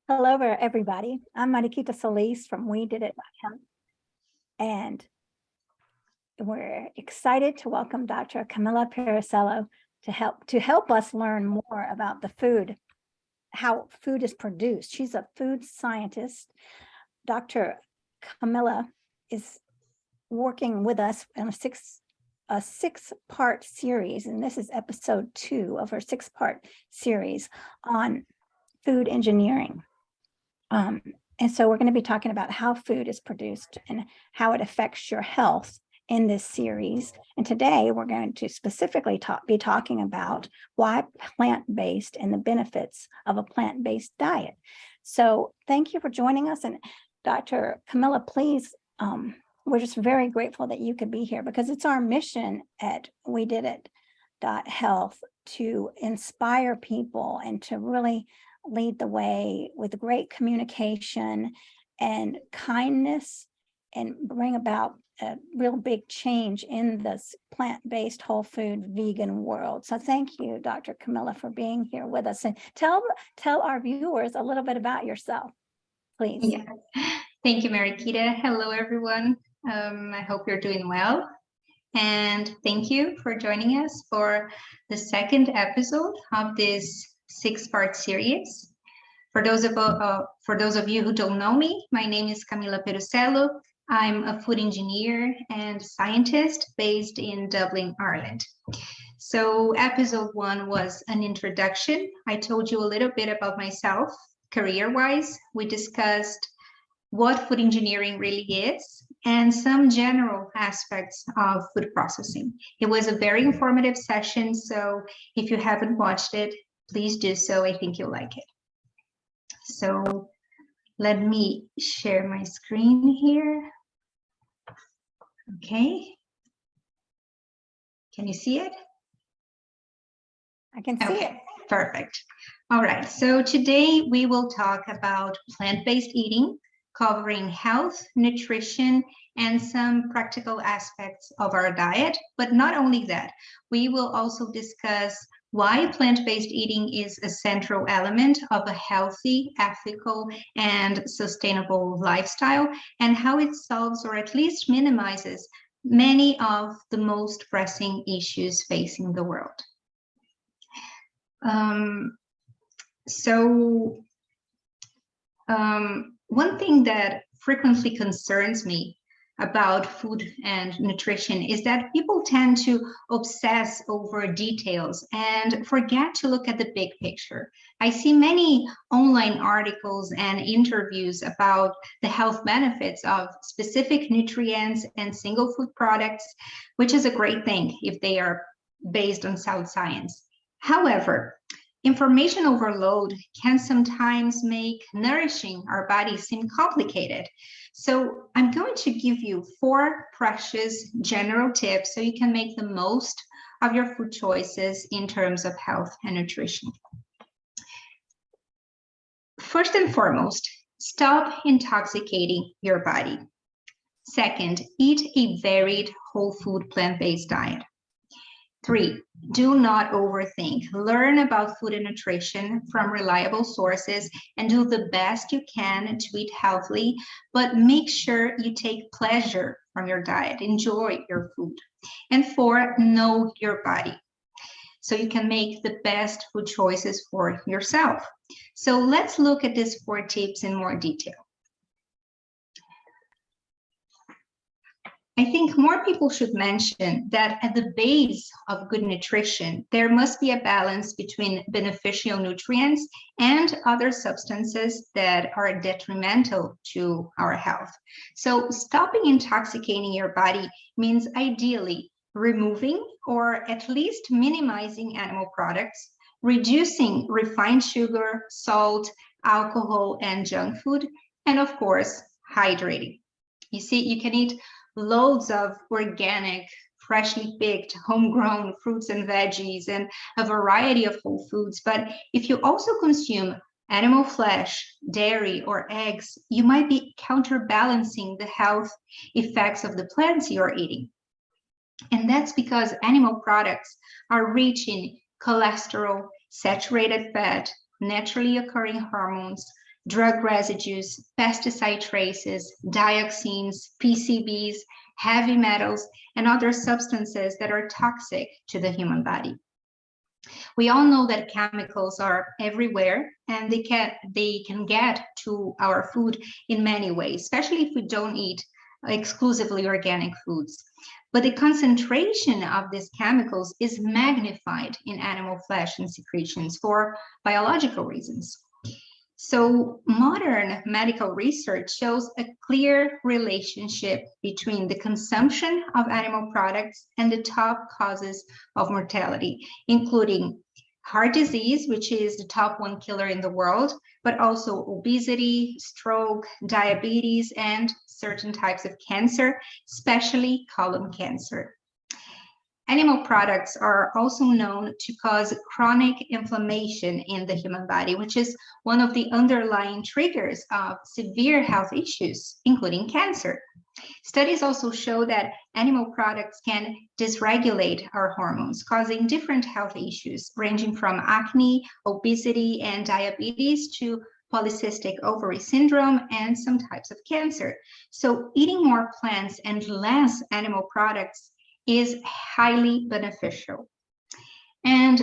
Hello there, everybody. I'm Mariquita Solis from We Did It Health, and we're excited to welcome Dr. Camila Perussello to help us learn more about the food, how food is produced. She's a food scientist. Dr. Camila is working with us in a six-part series, and this is episode 2 of her 6-part series on food engineering. And so we're going to be talking about how food is produced and how it affects your health in this series. And today we're going to specifically be talking about why plant-based and the benefits of a plant-based diet. So thank you for joining us. And Dr. Camila, please, we're just very grateful that you could be here because it's our mission at We Did It Health to inspire people and to really lead the way with great communication and kindness and bring about a real big change in this plant-based whole food vegan world. So thank you, Dr. Camila, for being here with us, and tell our viewers a little bit about yourself, please. Yeah. Thank you, Mariquita. Hello, everyone. I hope you're doing well. And thank you for joining us for the second episode of this 6-part series. For those of you who don't know me, my name is Camila Perussello. I'm a food engineer and scientist based in Dublin, Ireland. So episode 1 was an introduction. I told you a little bit about myself, career-wise. We discussed what food engineering really is and some general aspects of food processing. It was a very informative session, so if you haven't watched it, please do so. I think you'll like it. So let me share my screen here. Okay. Can you see it? I can see it. Perfect. All right. So today we will talk about plant-based eating, covering health, nutrition, and some practical aspects of our diet. But not only that, we will also discuss why plant-based eating is a central element of a healthy, ethical, and sustainable lifestyle, and how it solves or at least minimizes many of the most pressing issues facing the world. One thing that frequently concerns me about food and nutrition is that people tend to obsess over details and forget to look at the big picture. I see many online articles and interviews about the health benefits of specific nutrients and single food products, which is a great thing if they are based on sound science. However, information overload can sometimes make nourishing our bodies seem complicated. So I'm going to give you 4 precious general tips so you can make the most of your food choices in terms of health and nutrition. First and foremost, stop intoxicating your body. Second, eat a varied whole food plant-based diet. 3, do not overthink. Learn about food and nutrition from reliable sources and do the best you can to eat healthily, but make sure you take pleasure from your diet. Enjoy your food. And 4, know your body so you can make the best food choices for yourself. So let's look at these 4 tips in more detail. I think more people should mention that at the base of good nutrition, there must be a balance between beneficial nutrients and other substances that are detrimental to our health. So stopping intoxicating your body means ideally removing or at least minimizing animal products, reducing refined sugar, salt, alcohol, and junk food, and of course, hydrating. You see, you can eat loads of organic, freshly picked, homegrown fruits and veggies and a variety of whole foods. But if you also consume animal flesh, dairy, or eggs, you might be counterbalancing the health effects of the plants you're eating. And that's because animal products are rich in cholesterol, saturated fat, naturally occurring hormones, drug residues, pesticide traces, dioxins, PCBs, heavy metals, and other substances that are toxic to the human body. We all know that chemicals are everywhere, and they can get to our food in many ways, especially if we don't eat exclusively organic foods. But the concentration of these chemicals is magnified in animal flesh and secretions for biological reasons. So modern medical research shows a clear relationship between the consumption of animal products and the top causes of mortality, including heart disease, which is the top one killer in the world, but also obesity, stroke, diabetes, and certain types of cancer, especially colon cancer. Animal products are also known to cause chronic inflammation in the human body, which is one of the underlying triggers of severe health issues, including cancer. Studies also show that animal products can dysregulate our hormones, causing different health issues, ranging from acne, obesity, and diabetes to polycystic ovary syndrome and some types of cancer. So eating more plants and less animal products is highly beneficial. And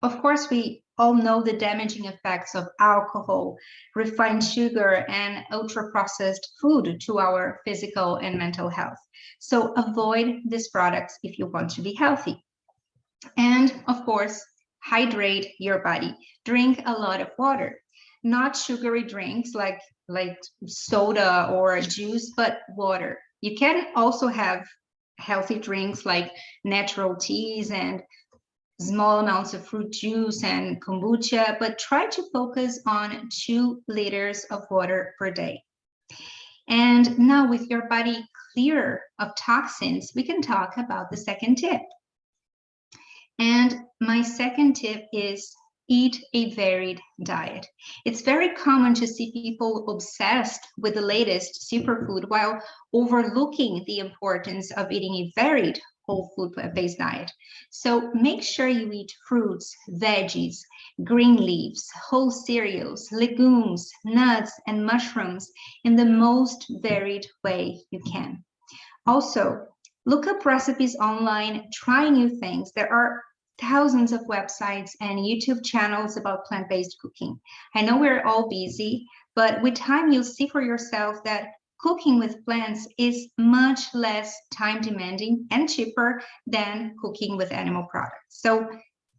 of course, we all know the damaging effects of alcohol, refined sugar, and ultra-processed food to our physical and mental health. So avoid these products if you want to be healthy. And of course, hydrate your body. Drink a lot of water, not sugary drinks like soda or juice, but water. You can also have healthy drinks like natural teas and small amounts of fruit juice and kombucha, but try to focus on 2 liters of water per day. And now with your body clear of toxins, we can talk about the second tip. And my second tip is eat a varied diet. It's very common to see people obsessed with the latest superfood while overlooking the importance of eating a varied whole food-based diet. So make sure you eat fruits, veggies, green leaves, whole cereals, legumes, nuts, and mushrooms in the most varied way you can. Also, look up recipes online, try new things. There are thousands of websites and YouTube channels about plant-based cooking. I know we're all busy, but with time you'll see for yourself that cooking with plants is much less time demanding and cheaper than cooking with animal products. So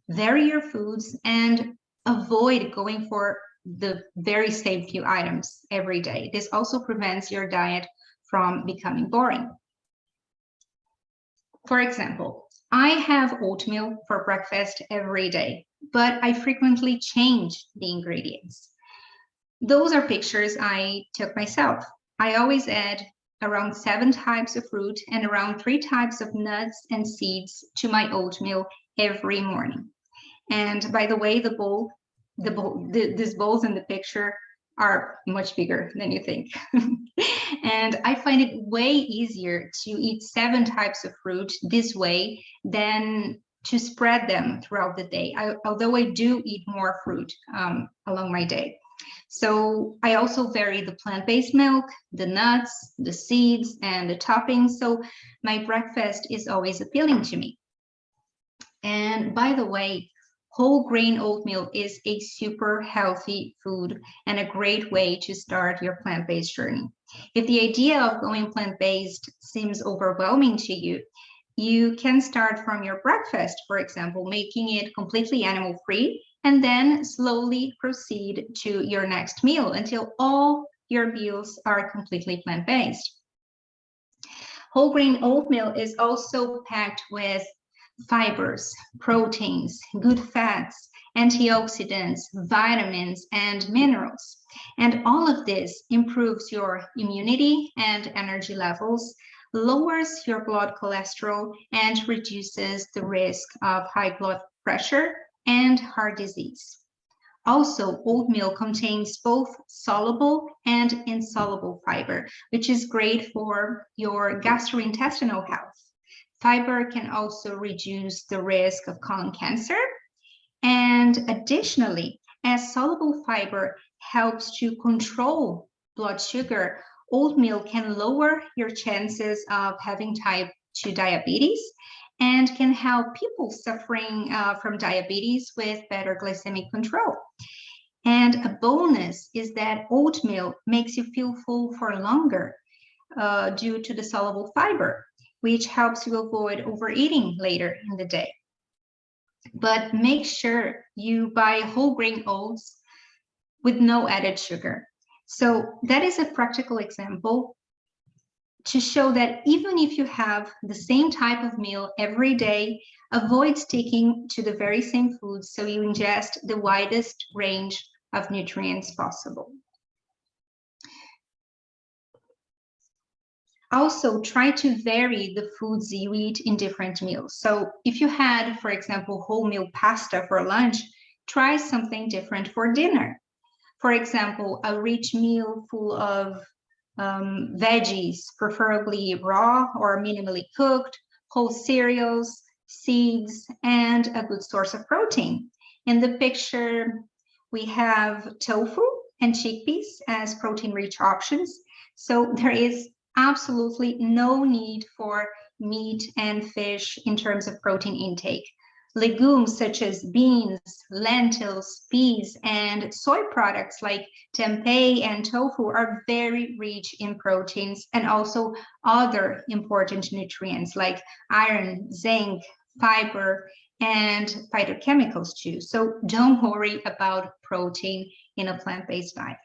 vary your foods and avoid going for the very same few items every day. This also prevents your diet from becoming boring. For example, I have oatmeal for breakfast every day, but I frequently change the ingredients. Those are pictures I took myself. I always add around 7 types of fruit and around 3 types of nuts and seeds to my oatmeal every morning. And by the way, these bowls in the picture are much bigger than you think. And I find it way easier to eat 7 types of fruit this way than to spread them throughout the day, although I do eat more fruit along my day. So I also vary the plant-based milk, the nuts, the seeds, and the toppings. So my breakfast is always appealing to me. And by the way, whole grain oatmeal is a super healthy food and a great way to start your plant-based journey. If the idea of going plant-based seems overwhelming to you, you can start from your breakfast, for example, making it completely animal-free, and then slowly proceed to your next meal until all your meals are completely plant-based. Whole grain oatmeal is also packed with fibers, proteins, good fats, antioxidants, vitamins, and minerals. And all of this improves your immunity and energy levels, lowers your blood cholesterol, and reduces the risk of high blood pressure and heart disease. Also, oatmeal contains both soluble and insoluble fiber, which is great for your gastrointestinal health. Fiber can also reduce the risk of colon cancer. And additionally, as soluble fiber helps to control blood sugar. Oatmeal can lower your chances of having type 2 diabetes and can help people suffering from diabetes with better glycemic control. And a bonus is that oatmeal makes you feel full for longer due to the soluble fiber, which helps you avoid overeating later in the day. But make sure you buy whole grain oats with no added sugar. So that is a practical example to show that even if you have the same type of meal every day, avoid sticking to the very same foods so you ingest the widest range of nutrients possible. Also, try to vary the foods you eat in different meals. So if you had, for example, wholemeal pasta for lunch, try something different for dinner. For example, a rich meal full of veggies, preferably raw or minimally cooked, whole cereals, seeds, and a good source of protein. In the picture, we have tofu and chickpeas as protein-rich options. So there is absolutely no need for meat and fish in terms of protein intake. Legumes such as beans, lentils, peas, and soy products like tempeh and tofu are very rich in proteins and also other important nutrients like iron, zinc, fiber, and phytochemicals too. So don't worry about protein in a plant-based diet.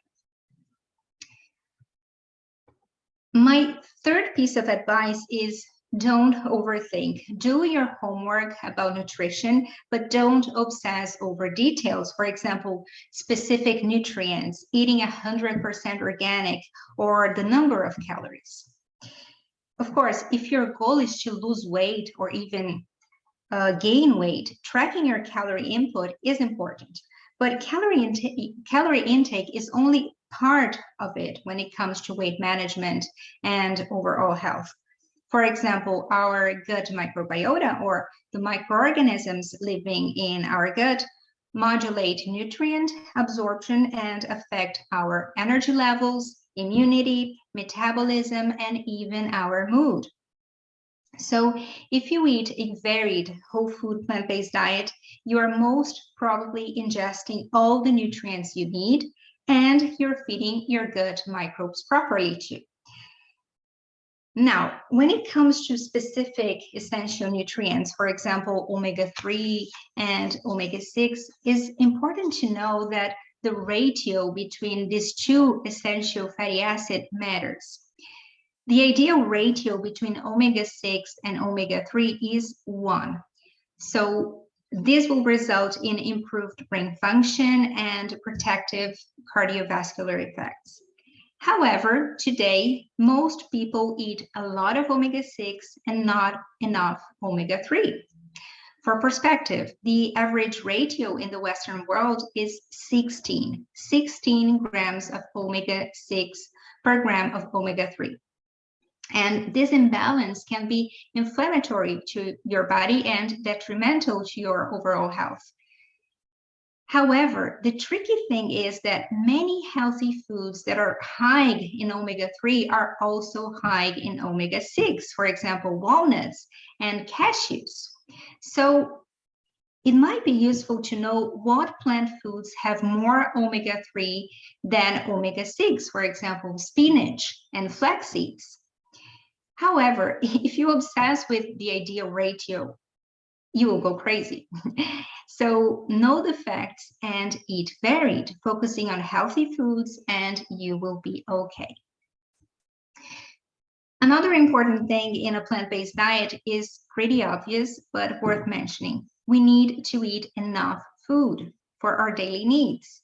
My third piece of advice is don't overthink. Do your homework about nutrition, but don't obsess over details. For example, specific nutrients, eating 100% organic, or the number of calories. Of course, if your goal is to lose weight or even gain weight, tracking your calorie input is important. But calorie intake is only part of it when it comes to weight management and overall health. For example, our gut microbiota, or the microorganisms living in our gut, modulate nutrient absorption and affect our energy levels, immunity, metabolism, and even our mood. So if you eat a varied whole food plant-based diet, you are most probably ingesting all the nutrients you need, and you're feeding your gut microbes properly too. Now, when it comes to specific essential nutrients, for example, omega-3 and omega-6, it's important to know that the ratio between these two essential fatty acids matters. The ideal ratio between omega-6 and omega-3 is 1. So this will result in improved brain function and protective cardiovascular effects. However, today, most people eat a lot of omega-6 and not enough omega-3. For perspective, the average ratio in the Western world is 16 grams of omega-6 per gram of omega-3. And this imbalance can be inflammatory to your body and detrimental to your overall health. However, the tricky thing is that many healthy foods that are high in omega-3 are also high in omega-6, for example, walnuts and cashews. So it might be useful to know what plant foods have more omega-3 than omega-6, for example, spinach and flax seeds. However, if you obsess with the ideal ratio, you will go crazy. So know the facts and eat varied, focusing on healthy foods, and you will be okay. Another important thing in a plant-based diet is pretty obvious, but worth mentioning. We need to eat enough food for our daily needs.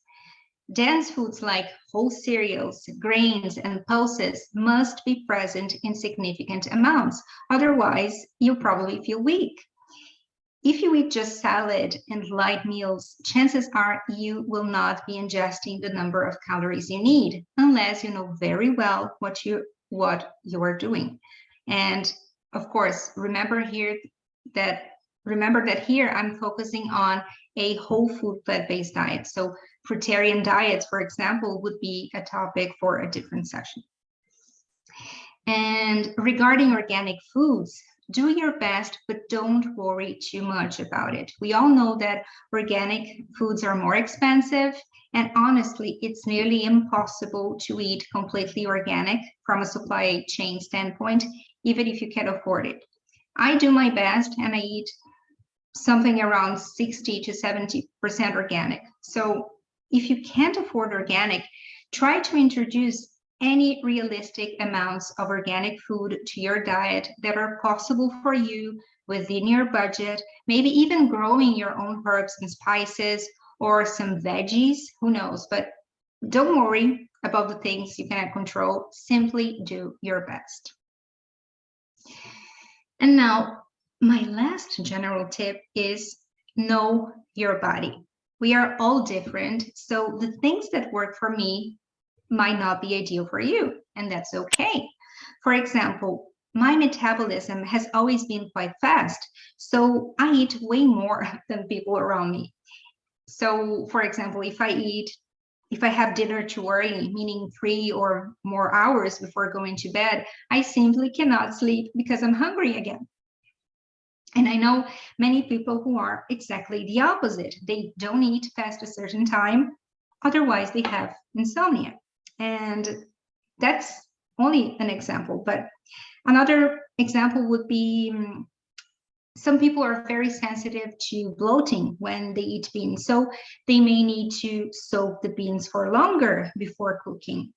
Dense foods like whole cereals, grains, and pulses must be present in significant amounts. Otherwise, you'll probably feel weak. If you eat just salad and light meals, chances are you will not be ingesting the number of calories you need, unless you know very well what you are doing. And of course, remember that here I'm focusing on a whole food plant-based diet. So fruitarian diets, for example, would be a topic for a different session. And regarding organic foods, do your best, but don't worry too much about it. We all know that organic foods are more expensive, and honestly, it's nearly impossible to eat completely organic from a supply chain standpoint, even if you can afford it. I do my best and I eat something around 60 to 70% organic. So if you can't afford organic, try to introduce any realistic amounts of organic food to your diet that are possible for you within your budget, maybe even growing your own herbs and spices or some veggies, who knows, but don't worry about the things you cannot control, simply do your best. And now, my last general tip is know your body. We are all different, so the things that work for me might not be ideal for you, and that's okay. For example, my metabolism has always been quite fast, so I eat way more than people around me. So, for example, if I have dinner too early, meaning 3 or more hours before going to bed, I simply cannot sleep because I'm hungry again. And I know many people who are exactly the opposite. They don't eat past a certain time, otherwise they have insomnia. And that's only an example, but another example would be some people are very sensitive to bloating when they eat beans, so they may need to soak the beans for longer before cooking.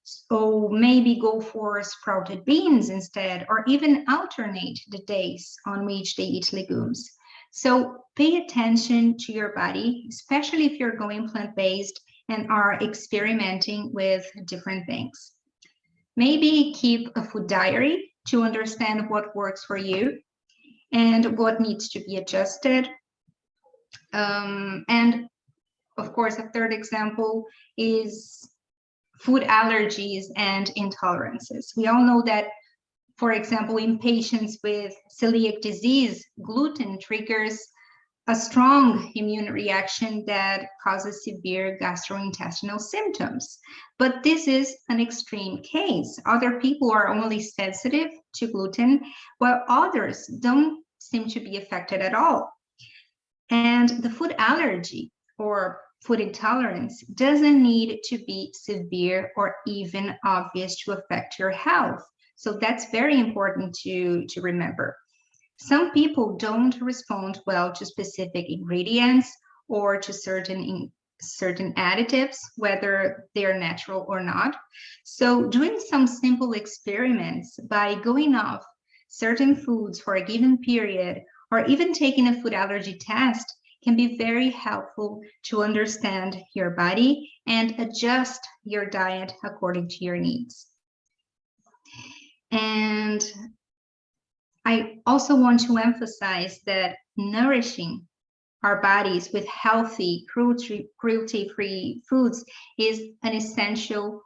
So maybe go for sprouted beans instead, or even alternate the days on which they eat legumes. So pay attention to your body, especially if you're going plant-based and are experimenting with different things. Maybe keep a food diary to understand what works for you and what needs to be adjusted. And of course, a third example is food allergies and intolerances. We all know that, for example, in patients with celiac disease, gluten triggers a strong immune reaction that causes severe gastrointestinal symptoms. But this is an extreme case. Other people are only sensitive to gluten, while others don't seem to be affected at all. And the food allergy or food intolerance doesn't need to be severe or even obvious to affect your health. So that's very important to remember. Some people don't respond well to specific ingredients or to certain additives, whether they're natural or not. So doing some simple experiments by going off certain foods for a given period, or even taking a food allergy test, can be very helpful to understand your body and adjust your diet according to your needs. And I also want to emphasize that nourishing our bodies with healthy, cruelty-free foods is an essential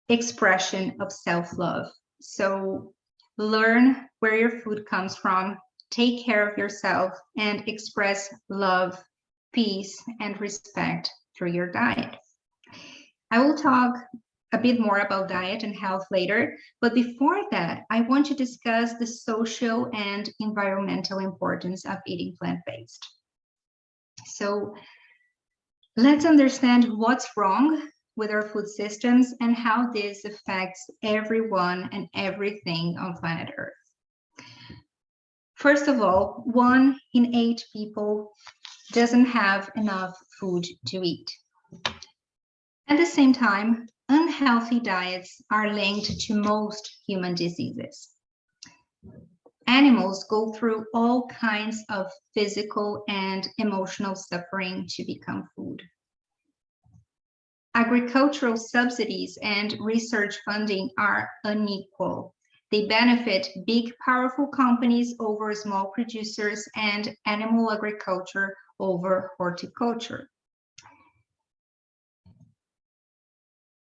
expression of self-love. So learn where your food comes from, take care of yourself, and express love, peace, and respect through your diet. I will talk a bit more about diet and health later, but before that, I want to discuss the social and environmental importance of eating plant-based. So let's understand what's wrong with our food systems and how this affects everyone and everything on planet Earth. First of all, 1 in 8 people doesn't have enough food to eat. At the same time, unhealthy diets are linked to most human diseases. Animals go through all kinds of physical and emotional suffering to become food. Agricultural subsidies and research funding are unequal. They benefit big, powerful companies over small producers and animal agriculture over horticulture.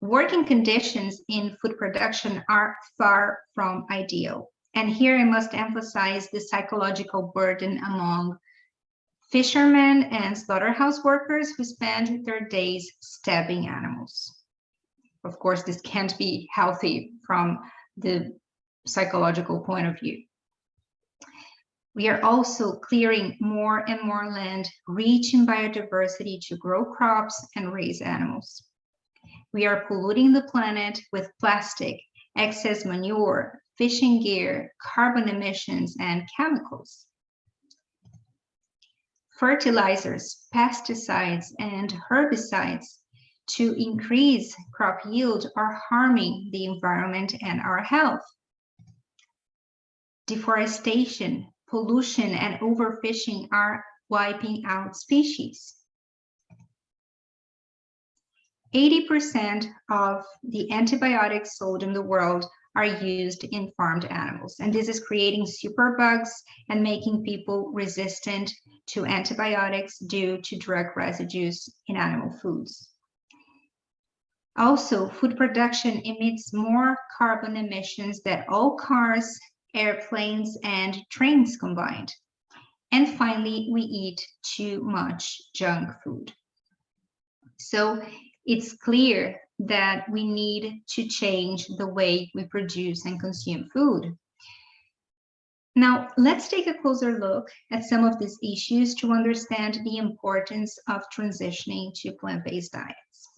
Working conditions in food production are far from ideal. And here I must emphasize the psychological burden among Fishermen and slaughterhouse workers who spend their days stabbing animals. Of course, this can't be healthy from the psychological point of view. We are also clearing more and more land rich in biodiversity to grow crops and raise animals. We are polluting the planet with plastic, excess manure, fishing gear, carbon emissions, and chemicals. Fertilizers, pesticides, and herbicides to increase crop yield are harming the environment and our health. Deforestation, pollution, and overfishing are wiping out species. 80% of the antibiotics sold in the world are used in farmed animals, and this is creating superbugs and making people resistant to antibiotics due to drug residues in animal foods. Also, food production emits more carbon emissions than all cars, airplanes, and trains combined. And finally, we eat too much junk food. So it's clear that we need to change the way we produce and consume food. Now, let's take a closer look at some of these issues to understand the importance of transitioning to plant-based diets.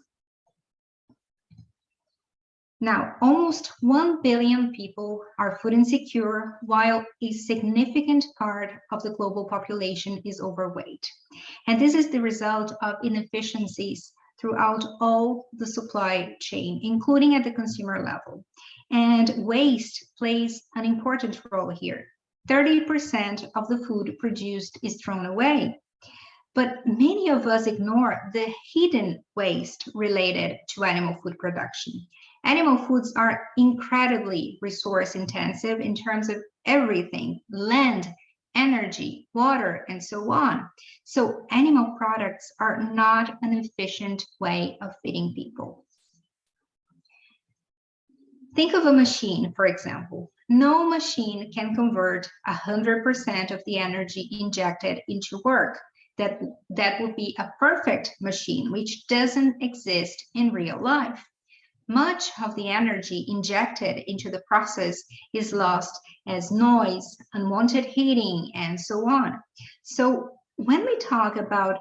Now, almost 1 billion people are food insecure, while a significant part of the global population is overweight. And this is the result of inefficiencies throughout all the supply chain, including at the consumer level. And waste plays an important role here. 30% of the food produced is thrown away. But many of us ignore the hidden waste related to animal food production. Animal foods are incredibly resource intensive in terms of everything: land, energy, water, and so on. So animal products are not an efficient way of feeding people. Think of a machine, for example. No machine can convert 100% of the energy injected into work. That would be a perfect machine, which doesn't exist in real life. Much of the energy injected into the process is lost as noise, unwanted heating, and so on. So when we talk about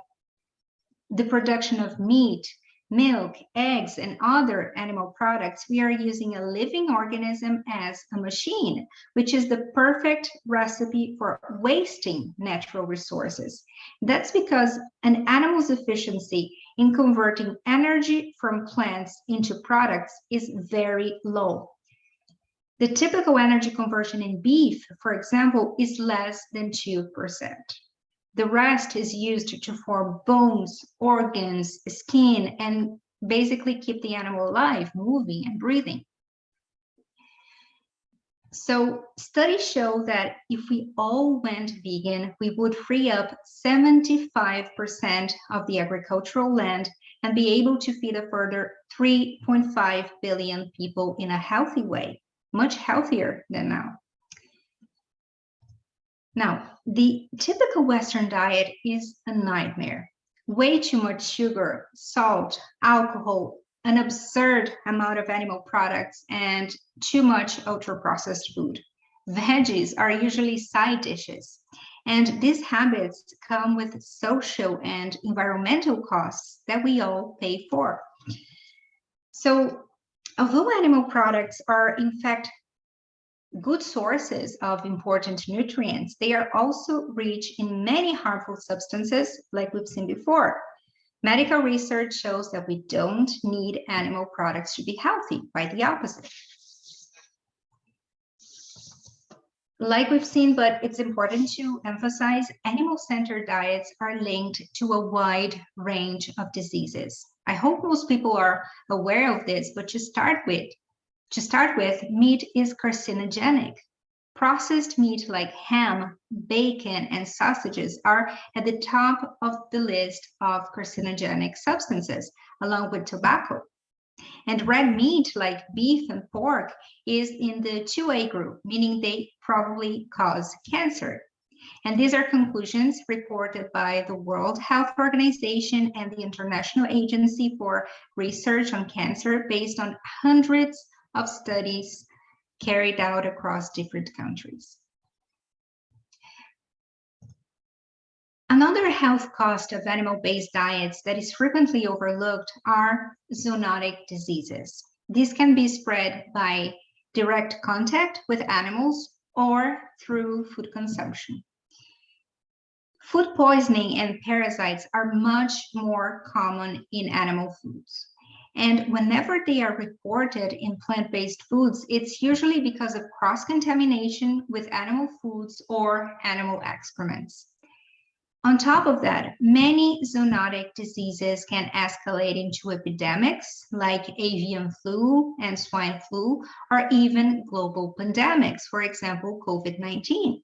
the production of meat, milk, eggs, and other animal products, we are using a living organism as a machine, which is the perfect recipe for wasting natural resources. That's because an animal's efficiency in converting energy from plants into products is very low. The typical energy conversion in beef, for example, is less than 2%. The rest is used to form bones, organs, skin, and basically keep the animal alive, moving and breathing. So studies show that if we all went vegan, we would free up 75% of the agricultural land and be able to feed a further 3.5 billion people in a healthy way, much healthier than now. Now, the typical Western diet is a nightmare. Way too much sugar, salt, alcohol, an absurd amount of animal products, and too much ultra-processed food. Veggies are usually side dishes, and these habits come with social and environmental costs that we all pay for. So, although animal products are in fact good sources of important nutrients, they are also rich in many harmful substances, like we've seen before. Medical research shows that we don't need animal products to be healthy, quite the opposite. Like we've seen, but it's important to emphasize, animal-centered diets are linked to a wide range of diseases. I hope most people are aware of this, but to start with, meat is carcinogenic. Processed meat like ham, bacon, and sausages are at the top of the list of carcinogenic substances, along with tobacco. And red meat like beef and pork is in the 2A group, meaning they probably cause cancer. And these are conclusions reported by the World Health Organization and the International Agency for Research on Cancer based on hundreds of studies carried out across different countries. Another health cost of animal-based diets that is frequently overlooked are zoonotic diseases. These can be spread by direct contact with animals or through food consumption. Food poisoning and parasites are much more common in animal foods. And whenever they are reported in plant-based foods, it's usually because of cross-contamination with animal foods or animal excrements. On top of that, many zoonotic diseases can escalate into epidemics like avian flu and swine flu, or even global pandemics, for example, COVID-19.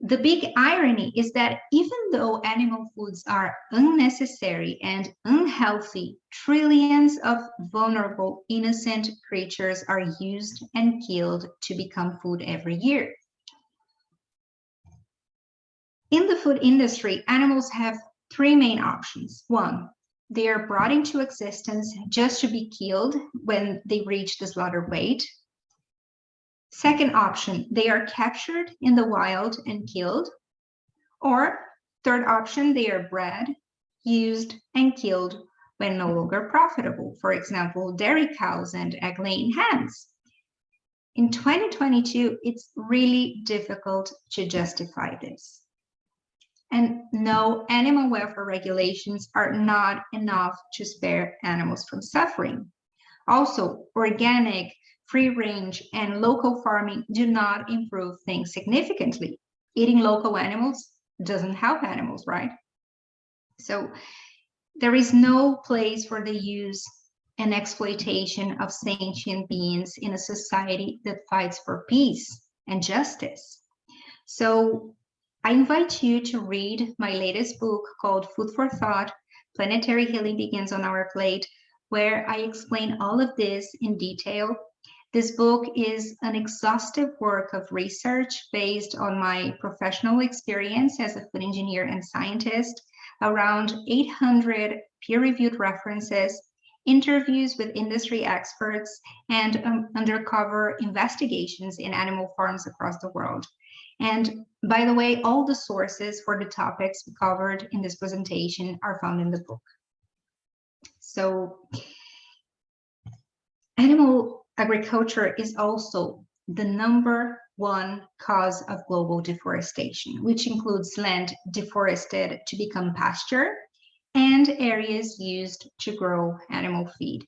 The big irony is that even though animal foods are unnecessary and unhealthy, trillions of vulnerable, innocent creatures are used and killed to become food every year. In the food industry, animals have three main options. One, they are brought into existence just to be killed when they reach the slaughter weight. Second option, they are captured in the wild and killed. Or third option, they are bred, used, and killed when no longer profitable. For example, dairy cows and egg-laying hens. In 2022, it's really difficult to justify this. And no, animal welfare regulations are not enough to spare animals from suffering. Also, organic, free-range, and local farming do not improve things significantly. Eating local animals doesn't help animals, right? So there is no place for the use and exploitation of sentient beings in a society that fights for peace and justice. So I invite you to read my latest book called Food for Thought, Planetary Healing Begins on Our Plate, where I explain all of this in detail. This book is an exhaustive work of research based on my professional experience as a food engineer and scientist, around 800 peer-reviewed references, interviews with industry experts, and undercover investigations in animal farms across the world. And by the way, all the sources for the topics covered in this presentation are found in the book. So animal agriculture is also the #1 cause of global deforestation, which includes land deforested to become pasture and areas used to grow animal feed.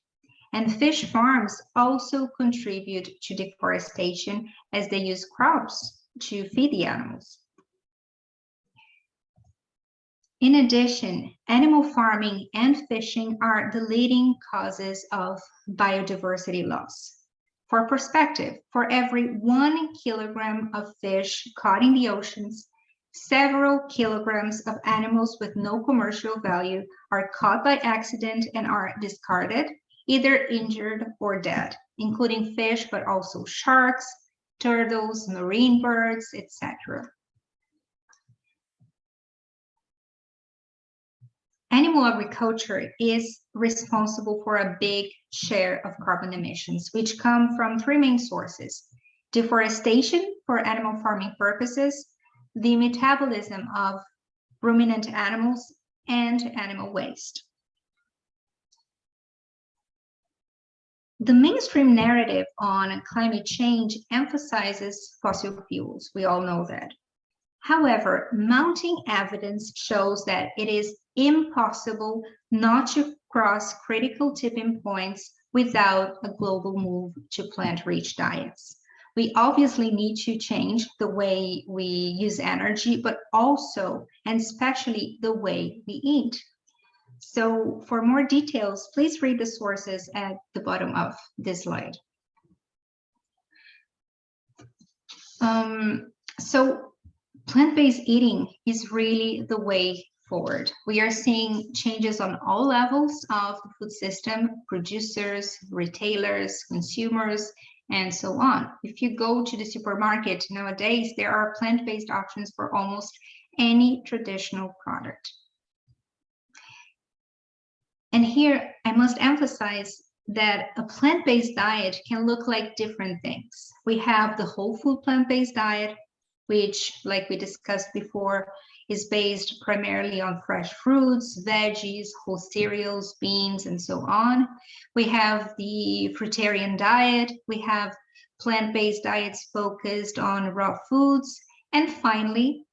And fish farms also contribute to deforestation as they use crops to feed the animals. In addition, animal farming and fishing are the leading causes of biodiversity loss. For perspective, for every 1 kilogram of fish caught in the oceans, several kilograms of animals with no commercial value are caught by accident and are discarded, either injured or dead, including fish, but also sharks, turtles, marine birds, etc. Animal agriculture is responsible for a big share of carbon emissions, which come from three main sources: deforestation for animal farming purposes, the metabolism of ruminant animals, and animal waste. The mainstream narrative on climate change emphasizes fossil fuels. We all know that. However, mounting evidence shows that it is impossible not to cross critical tipping points without a global move to plant-rich diets. We obviously need to change the way we use energy, but also and especially the way we eat. So for more details, please read the sources at the bottom of this slide. So plant-based eating is really the way forward. We are seeing changes on all levels of the food system: producers, retailers, consumers, and so on. If you go to the supermarket nowadays, there are plant-based options for almost any traditional product. And here I must emphasize that a plant-based diet can look like different things. We have the whole food plant-based diet, which, like we discussed before, is based primarily on fresh fruits, veggies, whole cereals, beans, and so on. We have the fruitarian diet. We have plant-based diets focused on raw foods. And finally,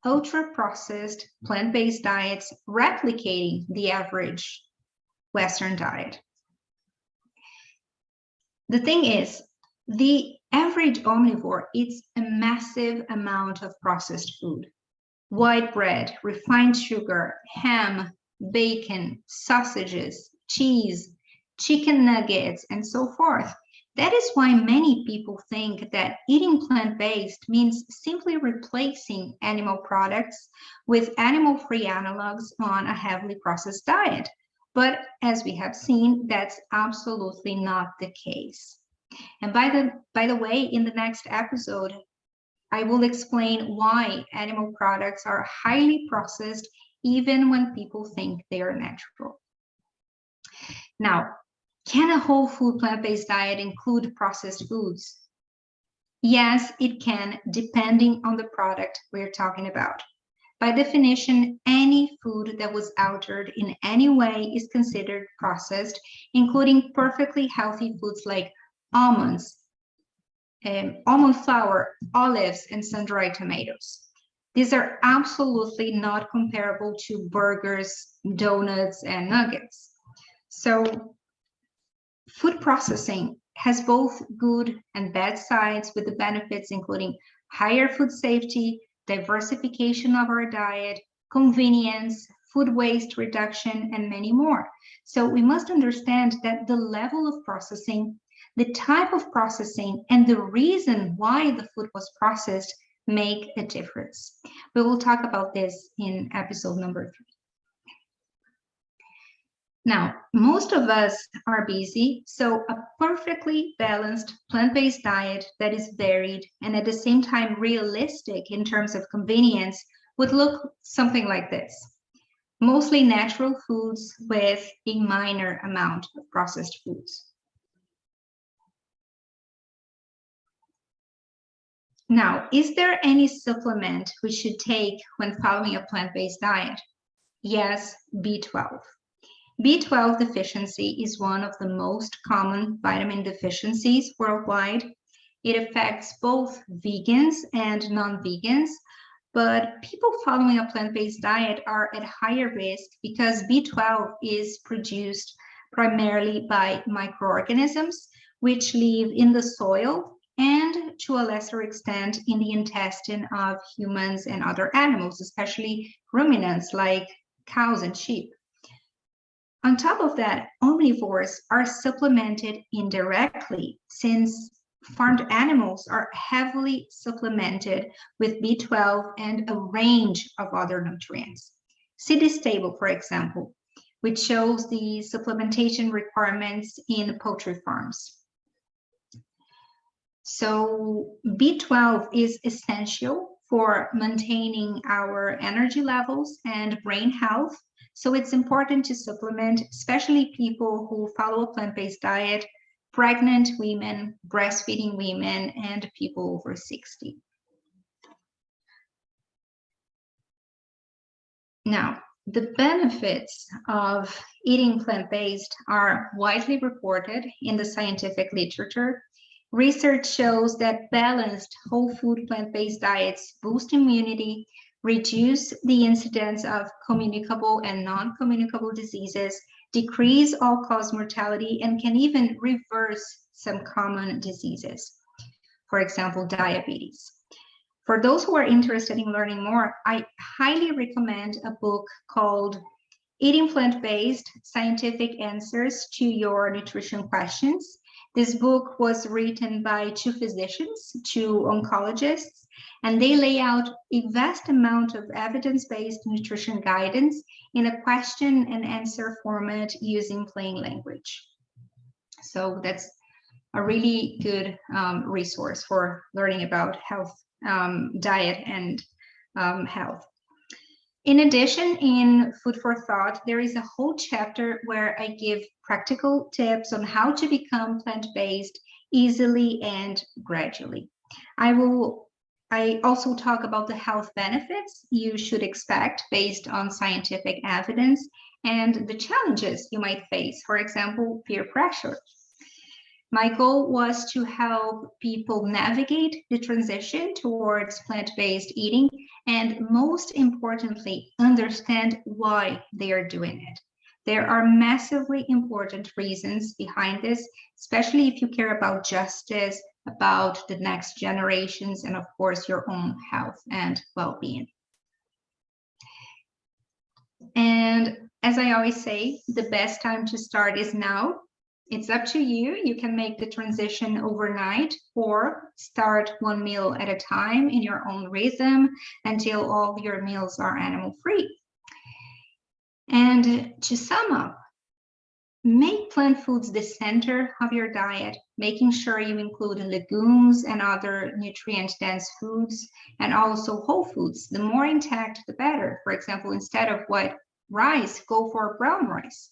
ultra-processed plant-based diets replicating the average Western diet. The thing is, the average omnivore eats a massive amount of processed food. White bread, refined sugar, ham, bacon, sausages, cheese, chicken nuggets, and so forth. That is why many people think that eating plant-based means simply replacing animal products with animal-free analogs on a heavily processed diet. But as we have seen, that's absolutely not the case. And by the way, in the next episode, I will explain why animal products are highly processed, even when people think they are natural. Now, can a whole food plant-based diet include processed foods? Yes, it can, depending on the product we're talking about. By definition, any food that was altered in any way is considered processed, including perfectly healthy foods like almonds, almond flour, olives, and sun-dried tomatoes. These are absolutely not comparable to burgers, donuts, and nuggets. So food processing has both good and bad sides, with the benefits including higher food safety, diversification of our diet, convenience, food waste reduction, and many more. So we must understand that the level of processing, the type of processing, and the reason why the food was processed make a difference. We will talk about this in episode number 3. Now, most of us are busy, so a perfectly balanced plant-based diet that is varied and at the same time realistic in terms of convenience would look something like this. Mostly natural foods with a minor amount of processed foods. Now, is there any supplement we should take when following a plant-based diet? Yes, B12. B12 deficiency is one of the most common vitamin deficiencies worldwide. It affects both vegans and non-vegans, but people following a plant-based diet are at higher risk because B12 is produced primarily by microorganisms, which live in the soil and to a lesser extent in the intestine of humans and other animals, especially ruminants like cows and sheep. On top of that, omnivores are supplemented indirectly since farmed animals are heavily supplemented with B12 and a range of other nutrients. See this table, for example, which shows the supplementation requirements in poultry farms. So B12 is essential for maintaining our energy levels and brain health. So it's important to supplement, especially people who follow a plant-based diet, pregnant women, breastfeeding women, and people over 60. Now, the benefits of eating plant-based are widely reported in the scientific literature. Research shows that balanced whole food plant-based diets boost immunity, reduce the incidence of communicable and non-communicable diseases, decrease all-cause mortality, and can even reverse some common diseases. For example, diabetes. For those who are interested in learning more, I highly recommend a book called Eating Plant-Based: Scientific Answers to Your Nutrition Questions. This book was written by 2 physicians, 2 oncologists, and they lay out a vast amount of evidence-based nutrition guidance in a question and answer format using plain language. So that's a really good resource for learning about health, diet, and health. In addition, in Food for Thought, there is a whole chapter where I give practical tips on how to become plant-based easily and gradually. I also talk about the health benefits you should expect based on scientific evidence and the challenges you might face, for example, peer pressure. My goal was to help people navigate the transition towards plant-based eating and, most importantly, understand why they are doing it. There are massively important reasons behind this, especially if you care about justice, about the next generations, and of course, your own health and well-being. And as I always say, the best time to start is now. It's up to you. You can make the transition overnight or start one meal at a time in your own rhythm until all your meals are animal-free. And to sum up, make plant foods the center of your diet, making sure you include legumes and other nutrient-dense foods, and also whole foods. The more intact, the better. For example, instead of white rice, go for brown rice.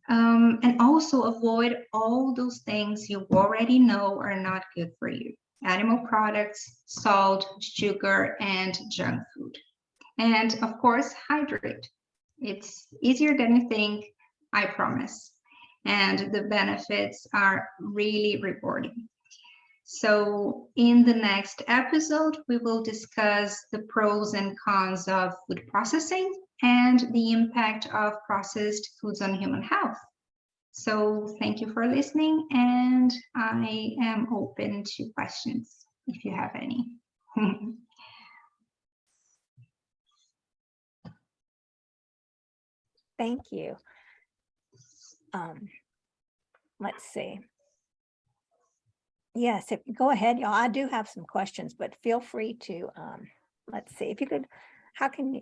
And also avoid all those things you already know are not good for you. Animal products, salt, sugar, and junk food. And of course, hydrate. It's easier than you think, I promise. And the benefits are really rewarding. So in the next episode, we will discuss the pros and cons of food processing and the impact of processed foods on human health. So thank you for listening, and I am open to questions if you have any. Thank you. Let's see. Yes, go ahead, y'all. I do have some questions, but feel free to, let's see, if you could,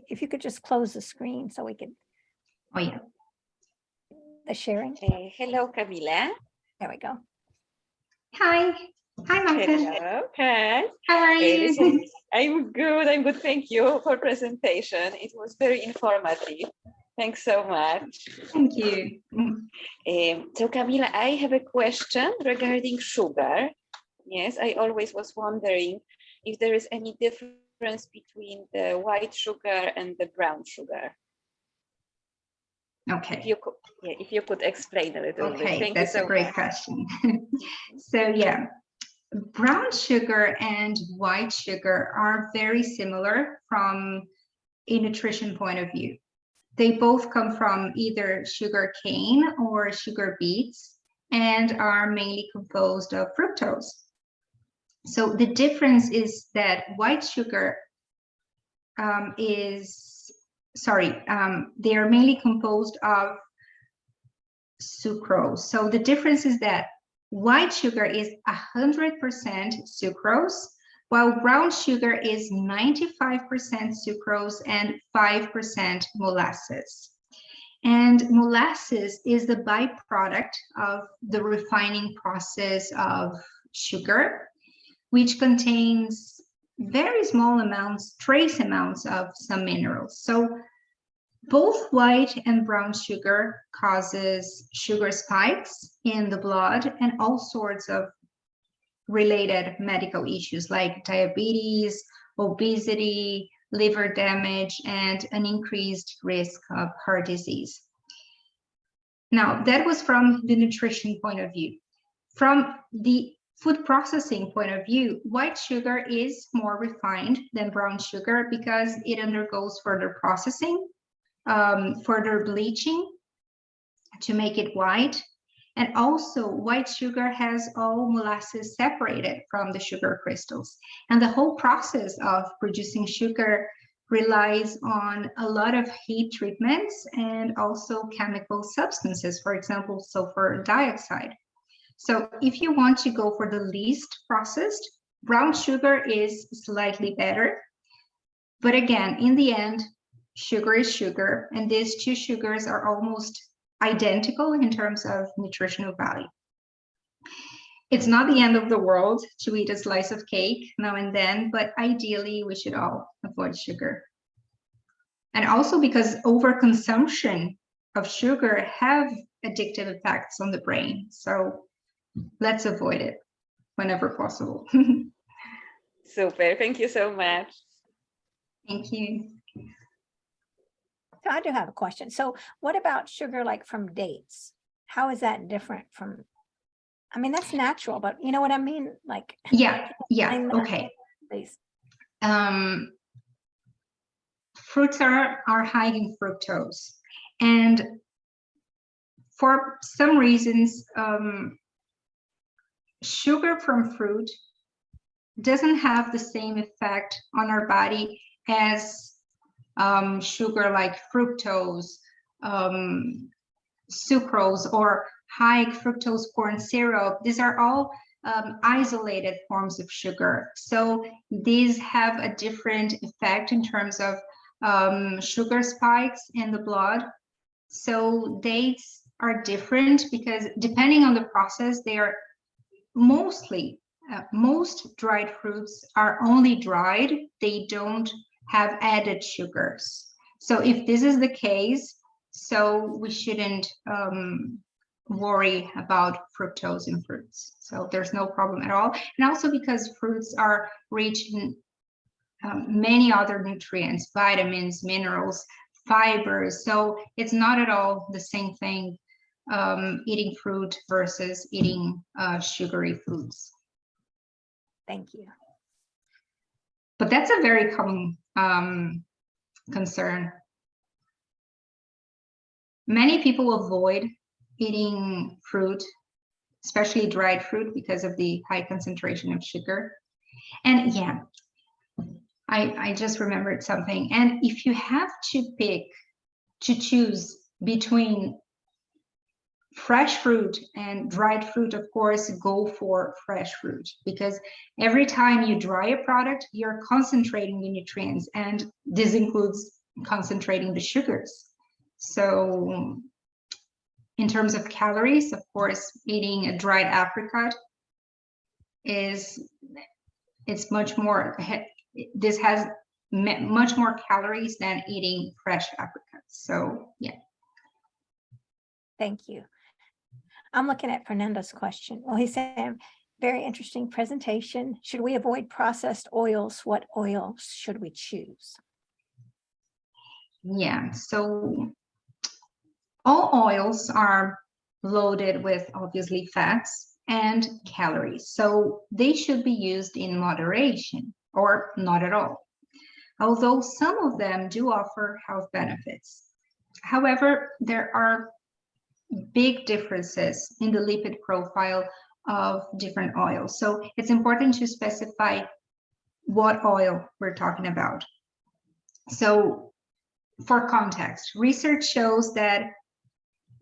if you could just close the screen so we could. Oh, yeah. The sharing. Hello, Camila. There we go. Hi. Hi, Martha. Hello. Hi. How are you? Listen, I'm good. I'm good. Thank you for presentation. It was very informative. Thanks so much. Thank you. So, Camila, I have a question regarding sugar. Yes, I always was wondering if there is any difference between the white sugar and the brown sugar. Okay. If you could explain a little bit. Okay, Thank that's you so a great much. question. So yeah, brown sugar and white sugar are very similar from a nutrition point of view. They both come from either sugar cane or sugar beets and are mainly composed of fructose. So the difference is that white sugar they are mainly composed of sucrose. So the difference is that white sugar is 100% sucrose, while brown sugar is 95% sucrose and 5% molasses. And molasses is the byproduct of the refining process of sugar, which contains very small amounts, trace amounts of some minerals. So both white and brown sugar causes sugar spikes in the blood and all sorts of related medical issues like diabetes, obesity, liver damage, and an increased risk of heart disease. Now, that was from the nutrition point of view. From the food processing point of view, white sugar is more refined than brown sugar because it undergoes further processing, further bleaching to make it white. And also white sugar has all molasses separated from the sugar crystals. And the whole process of producing sugar relies on a lot of heat treatments and also chemical substances, for example, sulfur dioxide. So if you want to go for the least processed, brown sugar is slightly better. But again, in the end, sugar is sugar, and these two sugars are almost identical in terms of nutritional value. it's not the end of the world to eat a slice of cake now and then, but ideally we should all avoid sugar. And also because overconsumption of sugar have addictive effects on the brain. So let's avoid it whenever possible. Super, thank you so much. Thank you. So I do have a question. So what about sugar like from dates? How is that different from, I mean, that's natural, but you know what I mean? Like, Yeah, I'm not- okay. please. Fruits are high in fructose. And for some reasons, sugar from fruit doesn't have the same effect on our body as sugar like fructose, sucrose, or high fructose corn syrup. These are all isolated forms of sugar. So these have a different effect in terms of sugar spikes in the blood. So dates are different because depending on the process, they are mostly, most dried fruits are only dried. They don't have added sugars. So if this is the case, so we shouldn't worry about fructose in fruits. So there's no problem at all. And also because fruits are rich in many other nutrients, vitamins, minerals, fibers. So it's not at all the same thing eating fruit versus eating sugary foods. Thank you. But that's a very common concern. Many people avoid eating fruit, especially dried fruit, because of the high concentration of sugar. And yeah, I just remembered something. And if you have to choose between fresh fruit and dried fruit, of course, go for fresh fruit, because every time you dry a product, you're concentrating the nutrients, and this includes concentrating the sugars. So in terms of calories, of course, eating a dried apricot it's much more, this has much more calories than eating fresh apricots. So yeah. Thank you. I'm looking at Fernando's question. Well, he's saying, very interesting presentation. Should we avoid processed oils? What oils should we choose? Yeah, so all oils are loaded with obviously fats and calories. So they should be used in moderation or not at all, although some of them do offer health benefits. However, there are big differences in the lipid profile of different oils. So it's important to specify what oil we're talking about. So for context, research shows that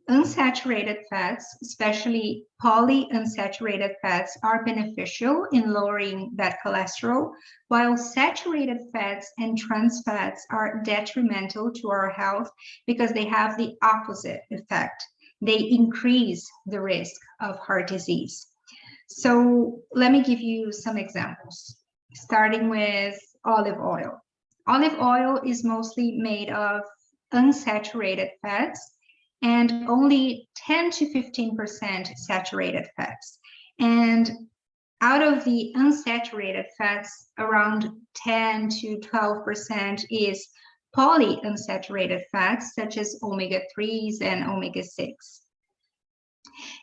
unsaturated fats, especially polyunsaturated fats, are beneficial in lowering bad cholesterol, while saturated fats and trans fats are detrimental to our health because they have the opposite effect. They increase the risk of heart disease. So let me give you some examples, starting with olive oil. Olive oil is mostly made of unsaturated fats and only 10 to 15% saturated fats. And out of the unsaturated fats, around 10 to 12% is polyunsaturated fats, such as omega-3s and omega-6.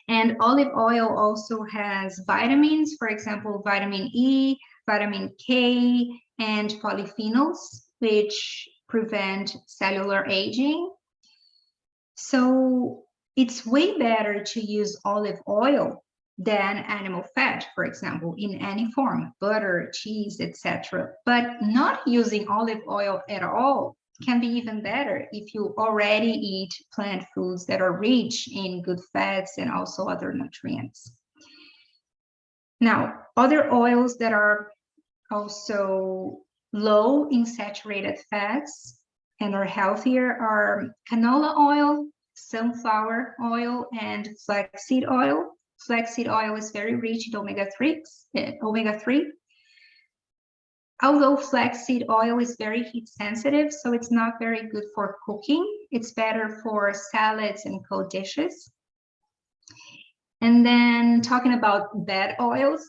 And olive oil also has vitamins, for example, vitamin E, vitamin K, and polyphenols, which prevent cellular aging. So it's way better to use olive oil than animal fat, for example, in any form, butter, cheese, etc. But not using olive oil at all can be even better if you already eat plant foods that are rich in good fats and also other nutrients. Now, other oils that are also low in saturated fats and are healthier are canola oil, sunflower oil, and flaxseed oil. Flaxseed oil is very rich in omega-3. Although flaxseed oil is very heat sensitive, so it's not very good for cooking. It's better for salads and cold dishes. And then talking about bad oils,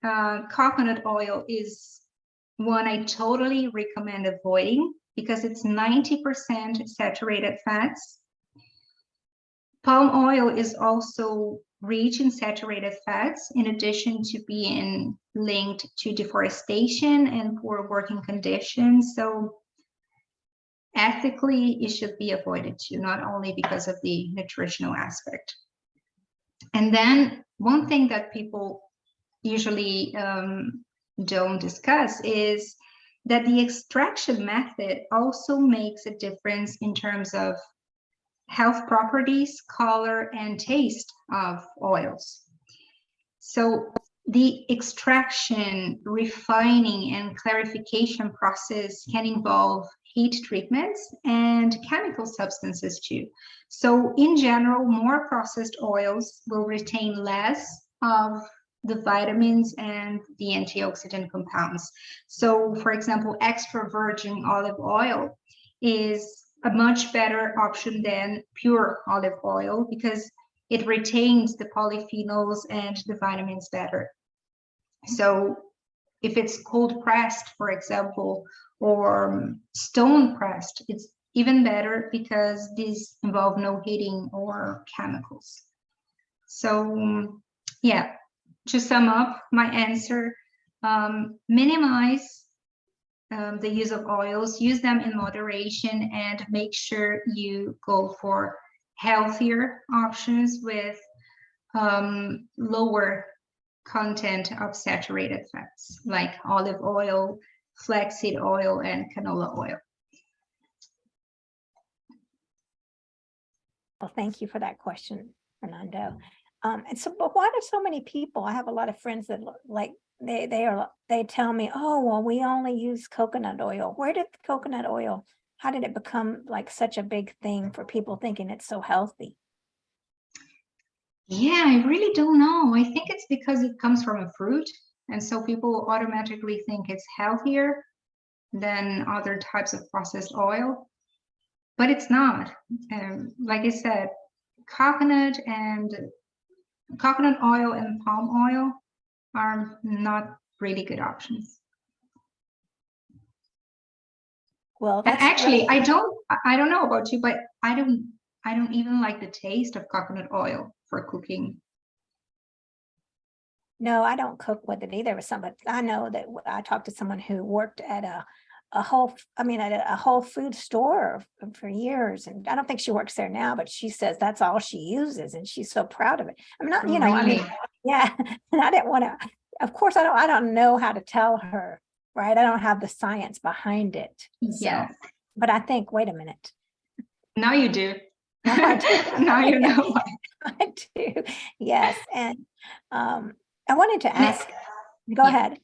coconut oil is one I totally recommend avoiding because it's 90% saturated fats. Palm oil is also rich in saturated fats, in addition to being linked to deforestation and poor working conditions. So ethically, it should be avoided too, not only because of the nutritional aspect. And then one thing that people usually don't discuss is that the extraction method also makes a difference in terms of health properties, color, and taste of oils. So the extraction, refining, and clarification process can involve heat treatments and chemical substances too. So in general, more processed oils will retain less of the vitamins and the antioxidant compounds. So for example, extra virgin olive oil is a much better option than pure olive oil because it retains the polyphenols and the vitamins better. So if it's cold pressed, for example, or stone pressed, it's even better because these involve no heating or chemicals. So yeah, to sum up my answer, minimize the use of oils, use them in moderation, and make sure you go for healthier options with lower content of saturated fats like olive oil, flaxseed oil, and canola oil. Well, thank you for that question, Fernando. And so, but why do so many people? I have a lot of friends that like they tell me, oh, well, we only use coconut oil. Where did coconut oil? How did it become like such a big thing for people thinking it's so healthy? Yeah, I really don't know. I think it's because it comes from a fruit, and so people automatically think it's healthier than other types of processed oil, but it's not. Like I said, coconut oil and palm oil are not really good options. Well, And that's actually, I don't know about you, but I don't even like the taste of coconut oil for cooking. no, I don't cook with it either. With somebody I know that I talked to someone who worked at a whole food store for years, and I don't think she works there now, but she says that's all she uses, and she's so proud of it. I'm not, you know, I mean, Really? yeah, and I didn't want to. Of course, I don't know how to tell her, right? I don't have the science behind it. So, Yeah. but I think, wait a minute. Now you do. Now I do. Now you know. I do. Yes, and I wanted to May- ask. Go Yeah. ahead.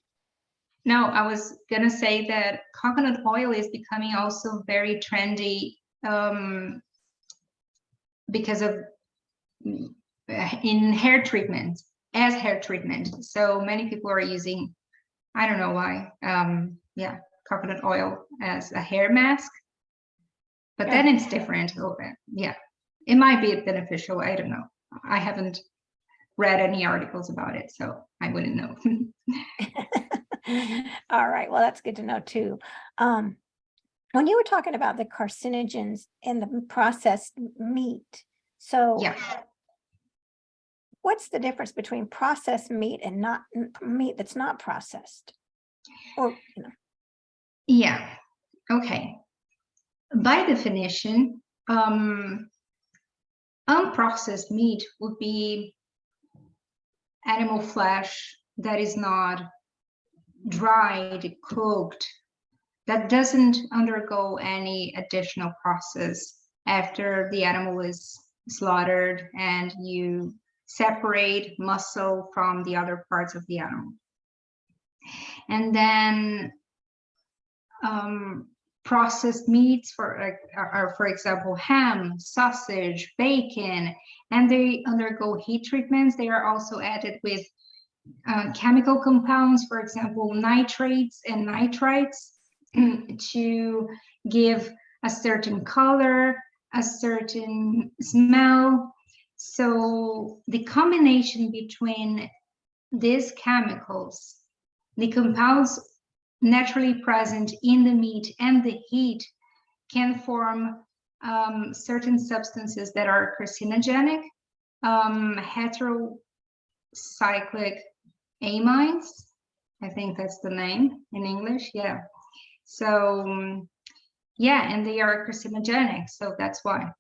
No, I was gonna say that coconut oil is becoming also very trendy because of in hair treatment, as hair treatment. So many people are using, I don't know why, yeah, coconut oil as a hair mask. But then it's different. Yeah, it might be beneficial. I don't know. I haven't read any articles about it, so I wouldn't know. All right. Well, that's good to know too. When you were talking about the carcinogens in the processed meat, so Yeah. what's the difference between processed meat and not meat that's not processed? Or, you know. Yeah. Okay. By definition, unprocessed meat would be animal flesh that is not dried, cooked, that doesn't undergo any additional process after the animal is slaughtered and you separate muscle from the other parts of the animal. And then processed meats are, for example, ham, sausage, bacon, and they undergo heat treatments. They are also added with chemical compounds, for example, nitrates and nitrites, to give a certain color, a certain smell. So the combination between these chemicals, the compounds naturally present in the meat and the heat, can form certain substances that are carcinogenic, heterocyclic amines. I think that's the name in English. Yeah. So yeah, and they are carcinogenic. So that's why.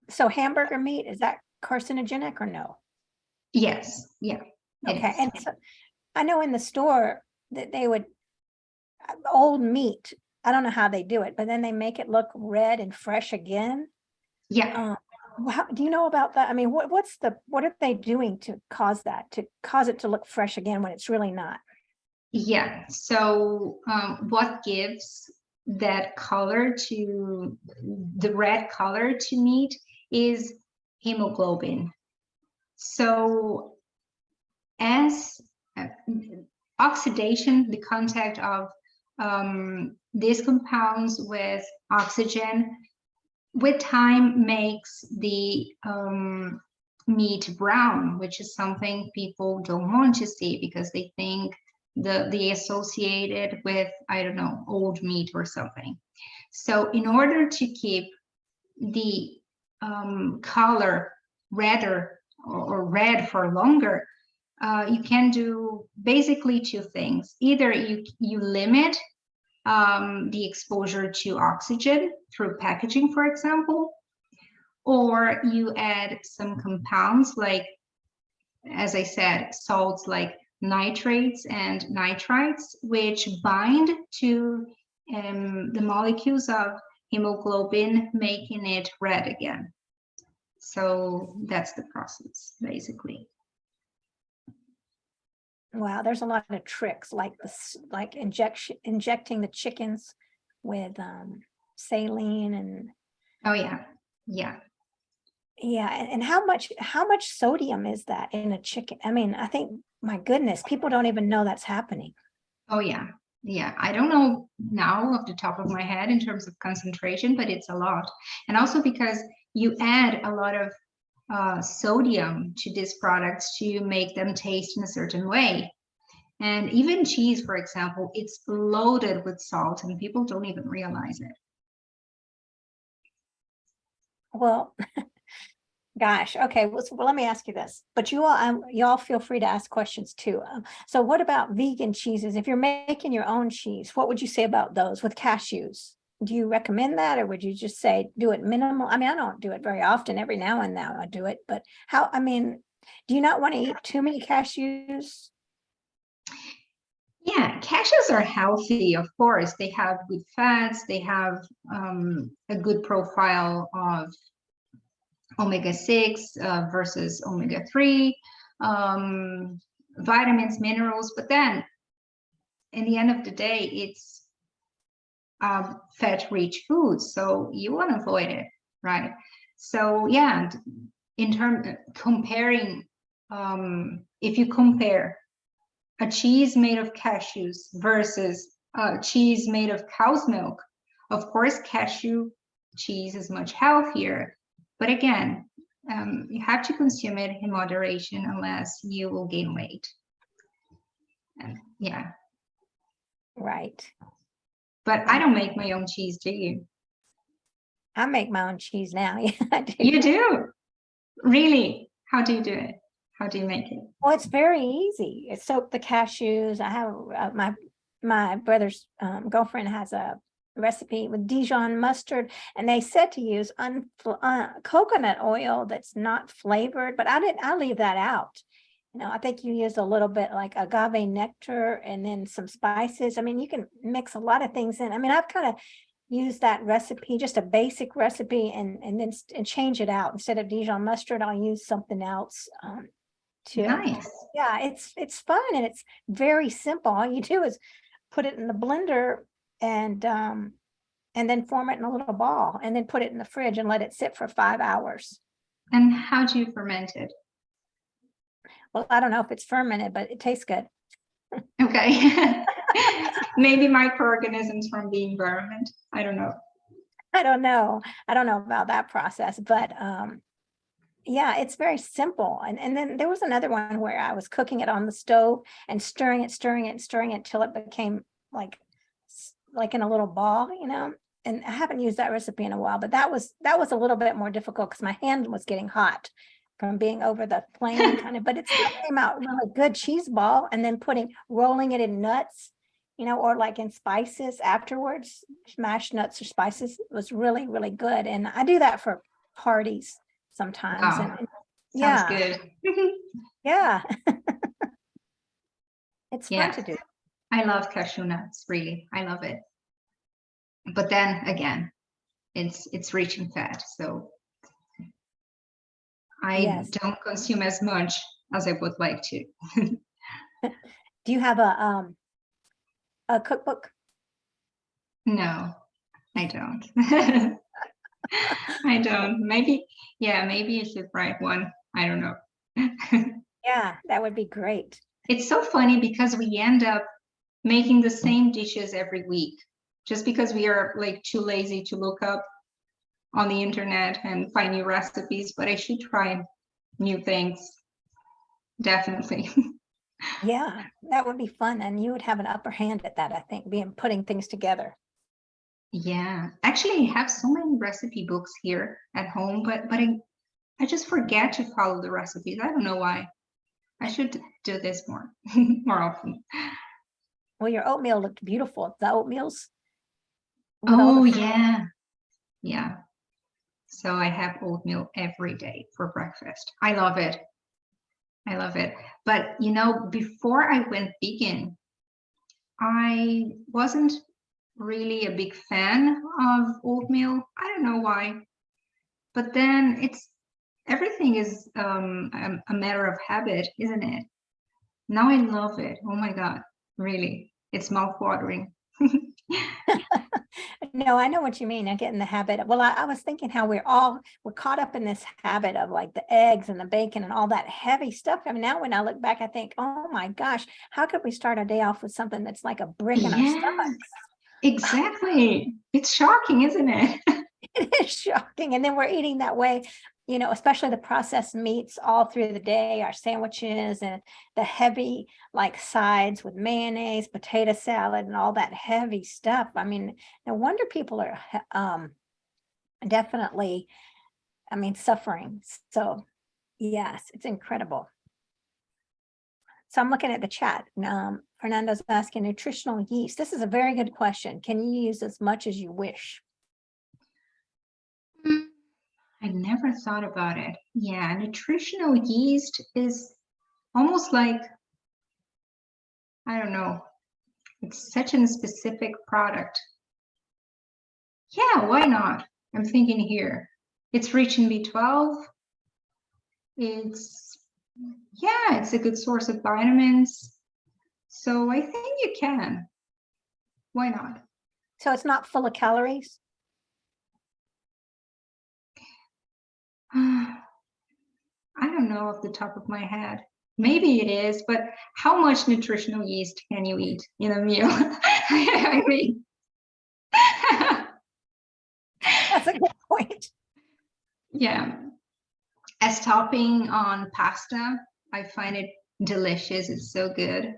So hamburger meat, is that carcinogenic or no? Yes. Yeah. Okay. And so I know in the store that they would, old meat, I don't know how they do it, but then they make it look red and fresh again. Yeah. Do you know about that? I mean, what are they doing to cause it to look fresh again when it's really not? Yeah. So what gives that color to the red color to meat is hemoglobin. So as oxidation, the contact of these compounds with oxygen with time makes the meat brown, which is something people don't want to see because they think they associate it with, I don't know, old meat or something. So in order to keep the color redder or red for longer, you can do basically two things. Either you limit the exposure to oxygen through packaging, for example, or you add some compounds like, as I said, salts like nitrates and nitrites, which bind to the molecules of hemoglobin, making it red again. So that's the process, basically. Wow, there's a lot of tricks like this, like injecting the chickens with saline and. Oh yeah, yeah. Yeah, and how much sodium is that in a chicken? I mean, I think, my goodness, people don't even know that's happening. Oh yeah, yeah. I don't know now off the top of my head in terms of concentration, but it's a lot. And also because you add a lot of sodium to these products to make them taste in a certain way. And even cheese, for example, it's loaded with salt and people don't even realize it. Well, gosh, okay. Well, let me ask you this. But y'all feel free to ask questions too. So what about vegan cheeses? If you're making your own cheese, what would you say about those with cashews? Do you recommend that, or would you just say do it minimal? I mean, I don't do it very often. Every now and then I do it, but I mean, do you not want to eat too many cashews? Yeah, cashews are healthy, of course. They have good fats. They have a good profile of omega-6 versus omega-3, vitamins, minerals. But then, in the end of the day, it's fat-rich food, so you want to avoid it, right? So yeah, in terms comparing, if you compare a cheese made of cashews versus cheese made of cow's milk, of course cashew cheese is much healthier, but again, you have to consume it in moderation unless you will gain weight. And yeah, Right. but I don't make my own cheese, do you? I make my own cheese now. Yeah, I do. You do? Really? How do you do it? How do you make it? Well, it's very easy. It's soak the cashews. I have my brother's girlfriend has a recipe with Dijon mustard, and they said to use coconut oil that's not flavored, but I leave that out. I think you use a little bit like agave nectar and then some spices. I mean, you can mix a lot of things in. I mean, I've kind of used that recipe, just a basic recipe, and then change it out. Instead of Dijon mustard, I'll use something else. Nice. Yeah, it's fun and it's very simple. All you do is put it in the blender and and then form it in a little ball and then put it in the fridge and let it sit for 5 hours. And how do you ferment it? Well, I don't know if it's fermented, but it tastes good. Okay. Maybe microorganisms from the environment. I don't know. I don't know. I don't know about that process, but yeah, it's very simple. And then there was another one where I was cooking it on the stove and stirring it till it became like in a little ball, you know. And I haven't used that recipe in a while, but that was a little bit more difficult because my hand was getting hot from being over the flame kind of, but it still came out really good cheese ball. And then rolling it in nuts, you know, or like in spices afterwards, mashed nuts or spices. It was really, really good. And I do that for parties sometimes. Wow. And Sounds yeah, good. yeah. It's Yeah. fun to do. I love cashew nuts, really. I love it. But then again, it's rich in fat, so I Yes. don't consume as much as I would like to. Do you have a cookbook? No, I don't. I don't. Maybe you should write one. I don't know. Yeah, that would be great. It's so funny because we end up making the same dishes every week just because we are like too lazy to look up on the internet and find new recipes, but I should try new things. Definitely. Yeah, that would be fun. And you would have an upper hand at that, I think, putting things together. Yeah, actually I have so many recipe books here at home, but I just forget to follow the recipes. I don't know why. I should do this more often. Well, your oatmeal looked beautiful. The oatmeals. with all Oh the fruit. yeah. So I have oatmeal every day for breakfast. I love it. But you know, before I went vegan, I wasn't really a big fan of oatmeal. I don't know why. But then everything is a matter of habit, isn't it? Now I love it. Oh my God, really. It's mouth-watering. No, I know what you mean. I get in the habit. Well, I was thinking how we're caught up in this habit of like the eggs and the bacon and all that heavy stuff. I mean, now when I look back, I think, oh my gosh, how could we start our day off with something that's like a brick in our Yes, stomachs? exactly. It's shocking, isn't it? It is shocking. And then we're eating that way, you know, especially the processed meats all through the day, our sandwiches and the heavy like sides with mayonnaise, potato salad, and all that heavy stuff. I mean, no wonder people are definitely, I mean, suffering. So yes, it's incredible. So I'm looking at the chat. Fernando's asking nutritional yeast. This is a very good question. Can you use as much as you wish? I never thought about it. Yeah, nutritional yeast is almost like, I don't know, it's such a specific product. Yeah, why not? I'm thinking here. It's rich in B12. It's a good source of vitamins. So I think you can. Why not? So it's not full of calories? I don't know off the top of my head. Maybe it is, but how much nutritional yeast can you eat in a meal? I mean, That's a good point. yeah. As topping on pasta, I find it delicious. It's so good.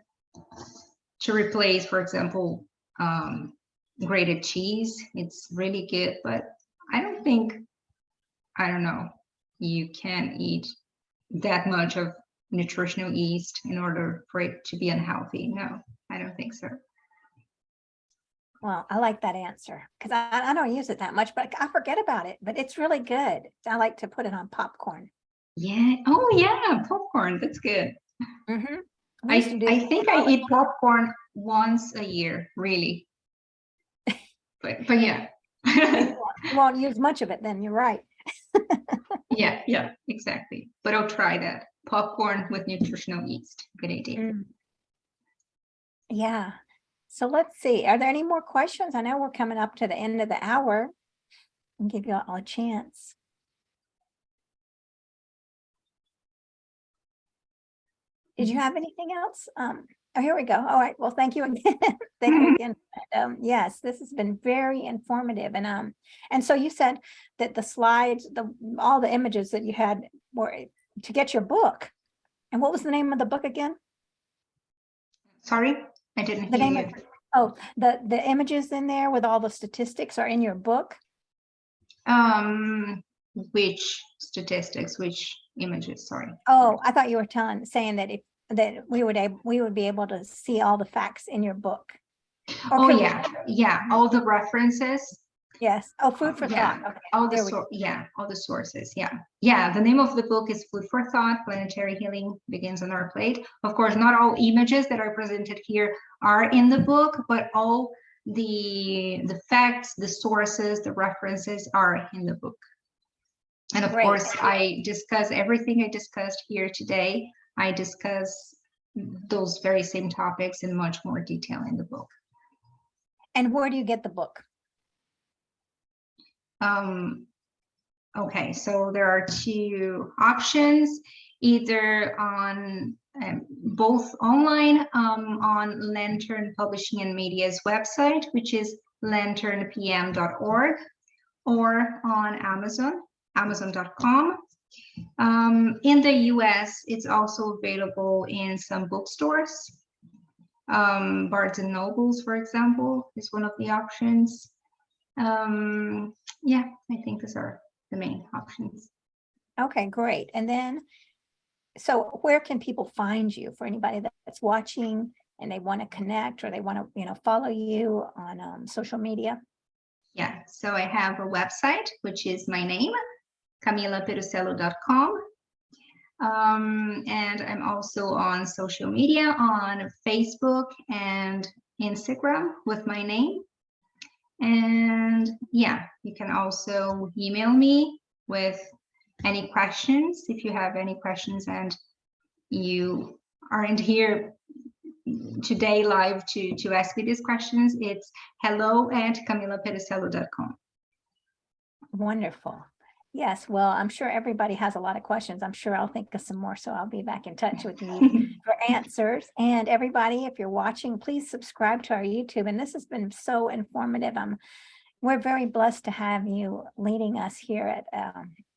To replace, for example, grated cheese, it's really good, but I don't know, you can eat that much of nutritional yeast in order for it to be unhealthy. No, I don't think so. Well, I like that answer because I don't use it that much, but I forget about it. But it's really good. I like to put it on popcorn. Yeah. Oh yeah, popcorn. That's good. Mm-hmm. I think I eat popcorn once a year, really. But yeah. You won't use much of it then. You're right. Yeah, exactly. But I'll try that. Popcorn with nutritional yeast. Good idea. Yeah. So let's see, are there any more questions? I know we're coming up to the end of the hour. I'll give you all a chance. Did you have anything else? Oh, here we go. All right. Well, thank you again. Thank you again. Yes, this has been very informative. And so you said that the slides, all the images that you had were to get your book. And what was the name of the book again? Sorry, I didn't The hear name you. of, oh, the images in there with all the statistics are in your book? Which statistics, which images? Sorry. Oh, I thought you were saying that we would be able to see all the facts in your book. Or Oh could we- yeah, all the references. Yes. Oh, food for Yeah, thought. Okay. all there we go. all the sources. Yeah. The name of the book is Food for Thought: Planetary Healing Begins on Our Plate. Of course, not all images that are presented here are in the book, but all the facts, the sources, the references are in the book. And of Great. course, I discuss everything I discussed here today. I discuss those very same topics in much more detail in the book. And where do you get the book? Okay, so there are two options, either on both online on Lantern Publishing and Media's website, which is lanternpm.org, or on Amazon, amazon.com. In the US, it's also available in some bookstores. Barnes and Nobles, for example, is one of the options. Yeah, I think those are the main options. Okay, great. And then, so where can people find you for anybody that's watching and they want to connect or they want to, follow you on social media? Yeah, so I have a website, which is my name, camilaperussello.com. And I'm also on social media on Facebook and Instagram with my name. And yeah, you can also email me with any questions if you have any questions and you aren't here today live to ask me these questions. It's hello@camilaperussello.com. Wonderful. Yes, well, I'm sure everybody has a lot of questions. I'm sure I'll think of some more, so I'll be back in touch with you for answers. And everybody, if you're watching, please subscribe to our YouTube. And this has been so informative. We're very blessed to have you leading us here at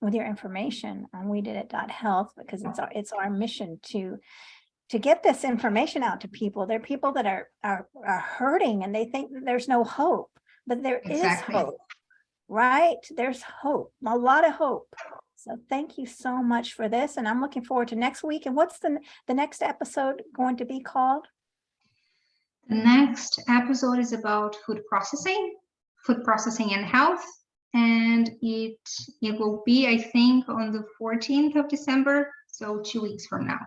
with your information on We Did It Health, because it's our mission to get this information out to people. There are people that are hurting and they think that there's no hope, but there Exactly. is hope. Right? There's hope, a lot of hope. So thank you so much for this. And I'm looking forward to next week. And what's the next episode going to be called? The next episode is about food processing and health. And it will be, I think, on the 14th of December, so 2 weeks from now.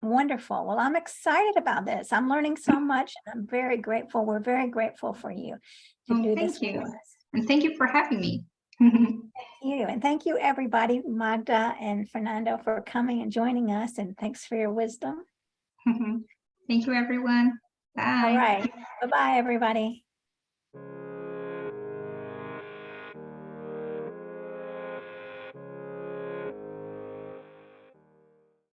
Wonderful. Well, I'm excited about this. I'm learning so much. And I'm very grateful. We're very grateful for you to do this Thank you. for us. And thank you for having me. Thank you. And thank you, everybody, Magda and Fernando, for coming and joining us. And thanks for your wisdom. Thank you, everyone. Bye. All right. Bye-bye, everybody.